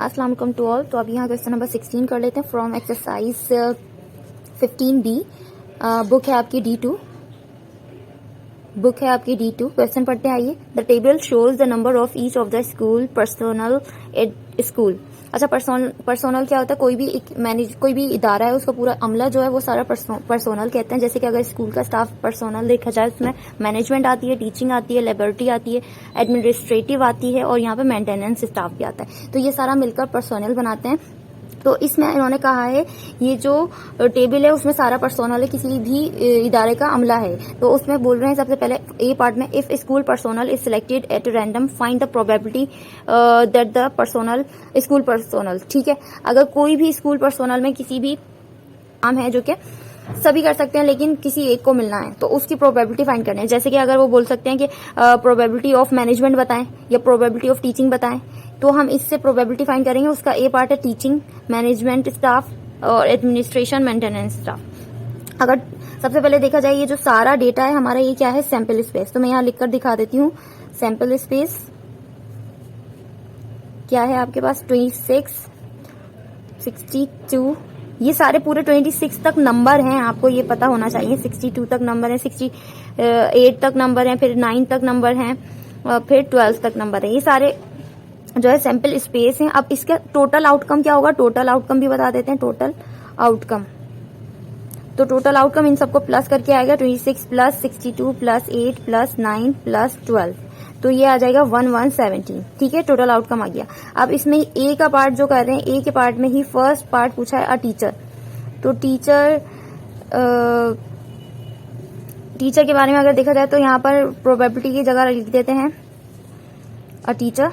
अस्सलाम वालेकुम to all. तो अभी यहाँ क्वेश्चन नंबर 16 कर लेते हैं फ्रॉम एक्सरसाइज 15B। बुक है आपकी D2, क्वेश्चन पढ़ते हैं। आइए। The table shows the number of each of the school personal at school. अच्छा, पर्सोनल क्या होता है? कोई भी इदारा है उसका पूरा अमला जो है वो सारा पर्सोनल कहते हैं। जैसे कि अगर स्कूल का स्टाफ पर्सोनल देखा जाए उसमें मैनेजमेंट आती है, टीचिंग आती है, लेबोरेटरी आती है, एडमिनिस्ट्रेटिव आती है और यहाँ पे मेंटेनेंस स्टाफ भी आता है। तो ये सारा मिलकर पर्सोनल बनाते हैं। तो इसमें इन्होंने कहा है ये जो टेबल है उसमें सारा पर्सोनल है, किसी भी इदारे का अमला है। तो उसमें बोल रहे हैं सबसे पहले ए पार्ट में, if school personnel is selected at random find the probability that the personnel school personnel. ठीक है, अगर कोई भी स्कूल पर्सोनल में किसी भी काम है जो कि सभी कर सकते हैं लेकिन किसी एक को मिलना है तो उसकी प्रोबेबिलिटी फाइंड करनी है। जैसे कि अगर वो बोल सकते हैं कि प्रोबेबिलिटी ऑफ मैनेजमेंट बताएं या प्रोबेबिलिटी ऑफ टीचिंग बताएं, तो हम इससे प्रोबेबिलिटी फाइंड करेंगे। उसका ए पार्ट है टीचिंग, मैनेजमेंट स्टाफ और एडमिनिस्ट्रेशन, मेंटेनेंस स्टाफ। अगर सबसे पहले देखा जाए ये जो सारा डेटा है हमारा, ये क्या है? Sample space. तो मैं यहाँ लिखकर दिखा देती हूँ। सैंपल स्पेस क्या है आपके पास? 26, 62, ये सारे पूरे 26 तक नंबर हैं, आपको ये पता होना चाहिए। 62 तक नंबर है, 68 तक नंबर है, फिर 9 तक नंबर है, फिर 12 तक नंबर है। ये सारे जो है सैंपल स्पेस हैं। अब इसका टोटल आउटकम क्या होगा? टोटल आउटकम भी बता देते हैं। टोटल आउटकम, तो टोटल आउटकम इन सबको प्लस करके आएगा 26 प्लस 62 प्लस 8 प्लस 9 प्लस 12, तो ये आ जाएगा 1117। ठीक है, टोटल आउटकम आ गया। अब इसमें ए का पार्ट जो कर रहे हैं, ए के पार्ट में ही फर्स्ट पार्ट पूछा है अ टीचर। तो टीचर के बारे में अगर देखा जाए तो यहाँ पर प्रोबेबिलिटी की जगह लिख देते हैं अ टीचर।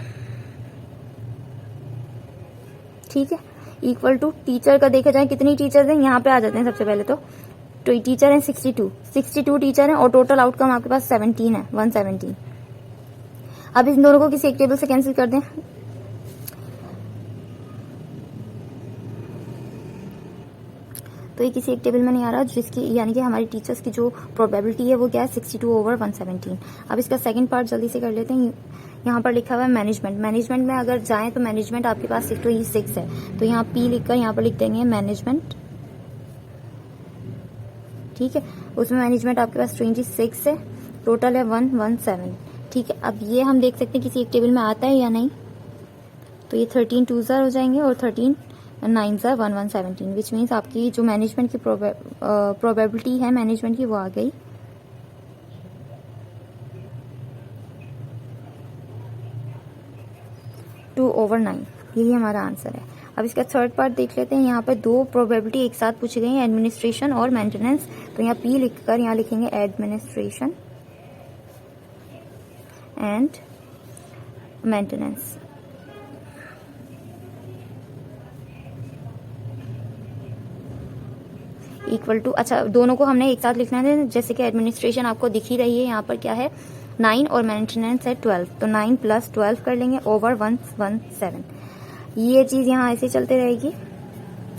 ठीक है, इक्वल टू टीचर का देखा जाए कितनी टीचर्स हैं, यहाँ पे आ जाते हैं सबसे पहले। तो टीचर हैं 62 टीचर हैं और टोटल आउटकम आपके पास 17 है, 117। अब इन दोनों को किसी एक टेबल से कैंसिल कर दें। तो ये किसी एक टेबल में नहीं आ रहा, जिसकी यानी कि हमारी टीचर्स की जो प्रोबेबिलिटी है वो क्या है? 62/117। अब इसका सेकंड पार्ट जल्दी से कर लेते हैं। यहाँ पर लिखा हुआ है मैनेजमेंट में अगर जाएं तो मैनेजमेंट आपके पास 6 है, तो यहाँ पी लिखकर यहाँ पर लिख देंगे मैनेजमेंट। ठीक है, उसमें मैनेजमेंट आपके पास 26 है, टोटल है 117। ठीक है, अब ये हम देख सकते हैं किसी एक टेबल में आता है या नहीं। तो ये 13 2 हो जाएंगे और 13 9 1117, विच मीन्स आपकी जो मैनेजमेंट की प्रोबेबिलिटी है मैनेजमेंट की वो आ गई 2/9। यही हमारा आंसर है। अब इसका थर्ड पार्ट देख लेते हैं। यहाँ पे दो प्रोबेबिलिटी एक साथ पूछी गई है, एडमिनिस्ट्रेशन और मेंटेनेंस। तो यहाँ पी लिखकर यहाँ लिखेंगे administration and maintenance. Equal to, अच्छा दोनों को हमने एक साथ लिखना है। जैसे कि एडमिनिस्ट्रेशन आपको दिख ही रही है, यहाँ पर क्या है 9 और मेंटेनेंस है 12, तो 9 + 12 कर लेंगे ओवर 117। ये चीज यहाँ ऐसे चलते रहेगी।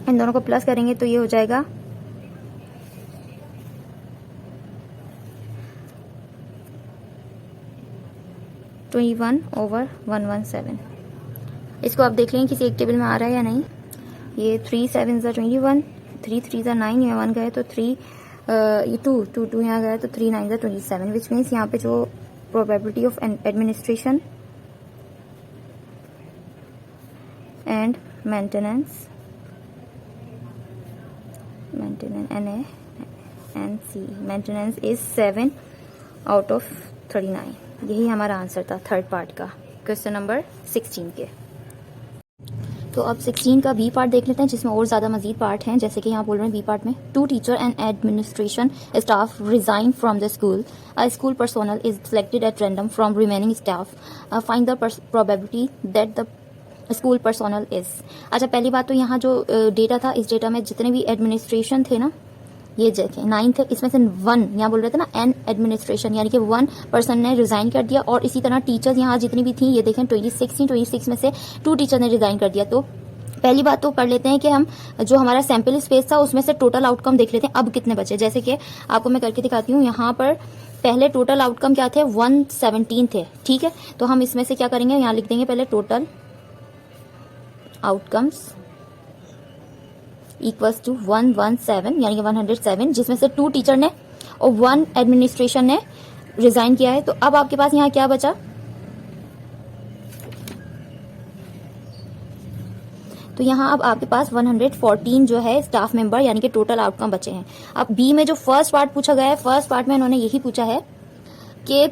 इन दोनों को प्लस करेंगे तो ये हो जाएगा 21/117। इसको आप देख लेंगे किसी एक टेबल में आ रहा है या नहीं। ये 3 7 21, 3 3 9, यहाँ 1 गए तो 3, ये 2 यहाँ गया तो 3 9 27, विच मीन्स यहाँ पे जो probability of administration and maintenance maintenance is 7/39। यही हमारा आंसर था थर्ड पार्ट का, क्वेश्चन नंबर 16 के। तो अब 16 का बी पार्ट देख लेते हैं, जिसमें और ज्यादा मजीद पार्ट हैं। जैसे कि यहाँ बोल रहे हैं बी पार्ट में 2 teacher and administration staff resign from the school, a school personnel is selected at random from remaining staff, find the probability that the school personnel is. अच्छा, पहली बात तो यहाँ जो डेटा था, इस डेटा में जितने भी एडमिनिस्ट्रेशन थे ना, ये देखें 9 थे, इसमें से 1 यहाँ बोल रहे थे ना एन एडमिनिस्ट्रेशन, यानी कि 1 पर्सन ने रिजाइन कर दिया। और इसी तरह टीचर्स यहाँ जितनी भी थी, ये देखें 26 थी, 26 में से 2 टीचर ने रिजाइन कर दिया। तो पहली बात तो कर लेते हैं कि हम जो हमारा सैंपल स्पेस था उसमें से टोटल आउटकम देख लेते हैं अब कितने बचे। जैसे कि आपको मैं करके दिखाती हूँ। यहाँ पर पहले टोटल आउटकम क्या थे? 117 थे। ठीक है, तो हम इसमें से क्या करेंगे, यहाँ लिख देंगे पहले टोटल आउटकम्स इक्वल्स टू 117 यानी कि 107, जिसमें से 2 टीचर ने और 1 एडमिनिस्ट्रेशन ने रिजाइन किया है। तो अब आपके पास यहाँ क्या बचा, तो यहाँ अब आपके पास 114 जो है स्टाफ मेंबर यानी कि टोटल आउटकम बचे हैं। अब बी में जो फर्स्ट पार्ट पूछा गया है, फर्स्ट पार्ट में उन्होंने यही पूछा है कि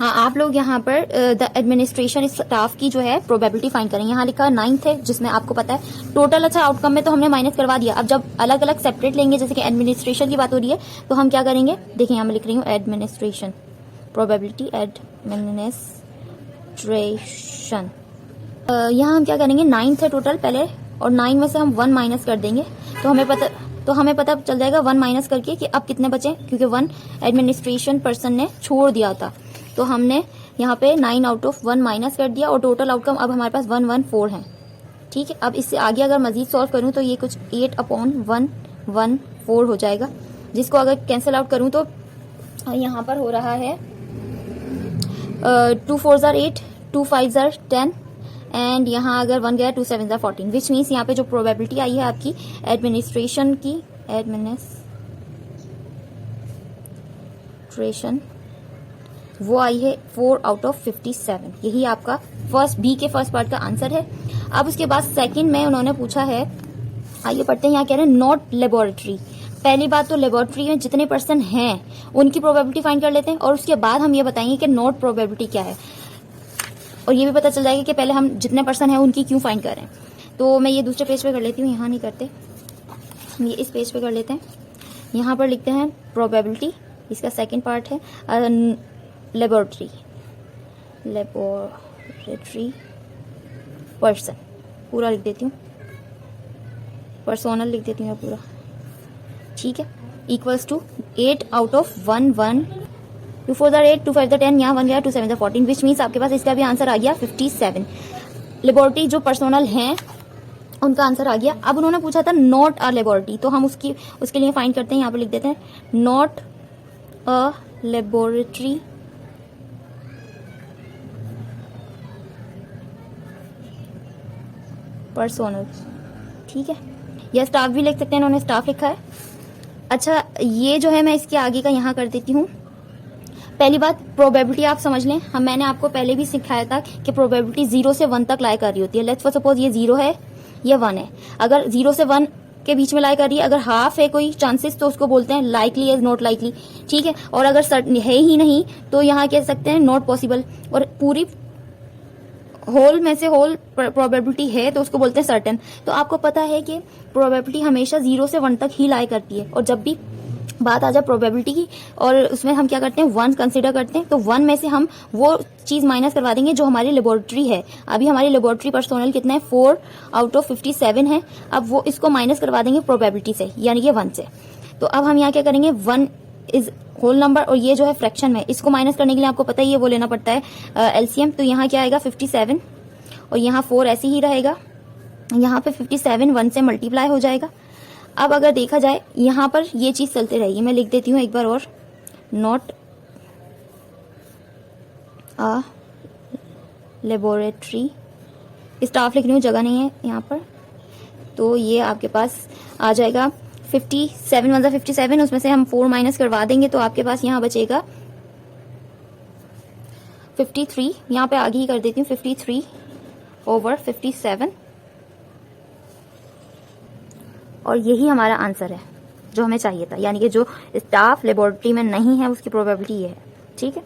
हाँ आप लोग यहाँ पर द एडमिनिस्ट्रेशन स्टाफ की जो है प्रोबेबिलिटी फाइंड करें। यहाँ लिखा 9th है, जिसमें आपको पता है टोटल अच्छा आउटकम में तो हमने माइनस करवा दिया। अब जब अलग अलग सेपरेट लेंगे, जैसे कि एडमिनिस्ट्रेशन की बात हो रही है, तो हम क्या करेंगे, देखिए यहाँ मैं लिख रही हूँ एडमिनिस्ट्रेशन प्रोबेबिलिटी एडमिनिस्ट्रेशन। यहाँ हम क्या करेंगे, 9th है टोटल पहले, और 9 में से हम 1 माइनस कर देंगे, तो हमें पता चल जाएगा 1 माइनस करके कि अब कितने बचे, क्योंकि 1 एडमिनिस्ट्रेशन पर्सन ने छोड़ दिया था। तो हमने यहाँ पे 9 आउट ऑफ 1 माइनस कर दिया और टोटल आउटकम अब हमारे पास 114 है। ठीक है, अब इससे आगे अगर मजीद सॉल्व करूँ तो ये कुछ 8/114 हो जाएगा, जिसको अगर कैंसिल आउट करूँ तो यहाँ पर हो रहा है 2 4 जार 8, 2 5 जार 10 एंड यहाँ अगर 1 गया 2 7 जार 14, विच मीन्स यहाँ पे जो प्रोबेबिलिटी आई है आपकी एडमिनिस्ट्रेशन की, एडमिनिस्ट्रेशन वो आई है 4 आउट ऑफ 57। यही आपका फर्स्ट बी के फर्स्ट पार्ट का आंसर है। अब उसके बाद सेकंड में उन्होंने पूछा है, आइए पढ़ते हैं, यहाँ कह रहे हैं नॉट लेबोरेटरी। पहली बात तो लेबोरेटरी में जितने पर्सन हैं उनकी प्रोबेबिलिटी फाइंड कर लेते हैं, और उसके बाद हम ये बताएंगे कि नॉट प्रोबेबिलिटी क्या है, और ये भी पता चल जाएगा कि पहले हम जितने पर्सन हैं उनकी क्यों फाइंड कर रहे हैं। तो मैं ये दूसरे पेज पे कर लेती हूँ, यहाँ नहीं करते, ये इस पेज पे कर लेते हैं। यहाँ पर लिखते हैं प्रोबेबिलिटी, इसका सेकेंड पार्ट है लेबोरेटरी पर्सन, पूरा लिख देती हूँ, पर्सोनल लिख देती हूँ पूरा, ठीक है, इक्वल्स टू 8 आउट ऑफ 1 2 4 जार 8, 2 5 जार 10, यहाँ 1 गया 2 7 जार 14, विच मीन्स आपके पास इसका भी आंसर आ गया 57। लेबोरेटरी जो पर्सोनल हैं उनका आंसर आ गया। अब उन्होंने पूछा था नॉट अ लेबोरेटरी, तो हम उसके लिए फाइंड करते हैं, यहाँ पे लिख देते हैं नॉट अ लेबोरेटरी पर्सोनल, ठीक है, या स्टाफ भी लिख सकते हैं, इन्होंने स्टाफ लिखा है। अच्छा, ये जो है मैं इसके आगे का यहाँ कर देती हूँ। पहली बात प्रोबेबिलिटी आप समझ लें, मैंने आपको पहले भी सिखाया था कि प्रोबेबिलिटी 0 से 1 तक लाई कर रही होती है। लेट्स सपोज ये 0 है, ये 1 है, अगर 0 से 1 के बीच में लाई कर रही है, अगर हाफ है कोई चांसेस तो उसको बोलते हैं लाइकली एज नॉट लाइकली, ठीक है, और अगर है ही नहीं तो यहाँ कह सकते हैं नॉट पॉसिबल, और पूरी होल में से होल प्रोबेबिलिटी है तो उसको बोलते हैं सर्टेन। तो आपको पता है कि प्रोबेबिलिटी हमेशा 0 से 1 तक ही लाई करती है, और जब भी बात आ जाए प्रोबेबिलिटी की और उसमें हम क्या करते हैं 1 कंसीडर करते हैं, तो 1 में से हम वो चीज माइनस करवा देंगे जो हमारी लेबोरेटरी है। अभी हमारी लेबोरेटरी पर्सोनल कितना है, 4 आउट ऑफ 57 है। अब वो इसको माइनस करवा देंगे प्रोबेबिलिटी से, यानी कि 1 से। तो अब हम यहाँ क्या करेंगे, 1 इज होल नंबर और ये जो है फ्रैक्शन में, इसको माइनस करने के लिए आपको पता ही है वो लेना पड़ता है एलसीएम। तो यहाँ क्या आएगा 57 और यहाँ 4 ऐसे ही रहेगा, यहाँ पे 57 1 से मल्टीप्लाई हो जाएगा। अब अगर देखा जाए यहाँ पर ये चीज चलते रहेगी, मैं लिख देती हूँ एक बार और, नॉट अ लेबोरेटरी, स्टाफ लिख रही हूँ, जगह नहीं है यहाँ पर। तो ये आपके पास आ जाएगा 57 1 57, उसमें से हम 4 माइनस करवा देंगे तो आपके पास यहाँ बचेगा 53, यहाँ पे आगे ही कर देती हूँ 53 ओवर 57, और यही हमारा आंसर है जो हमें चाहिए था, यानी कि जो स्टाफ लेबोरेटरी में नहीं है उसकी प्रोबेबिलिटी ये है, ठीक है।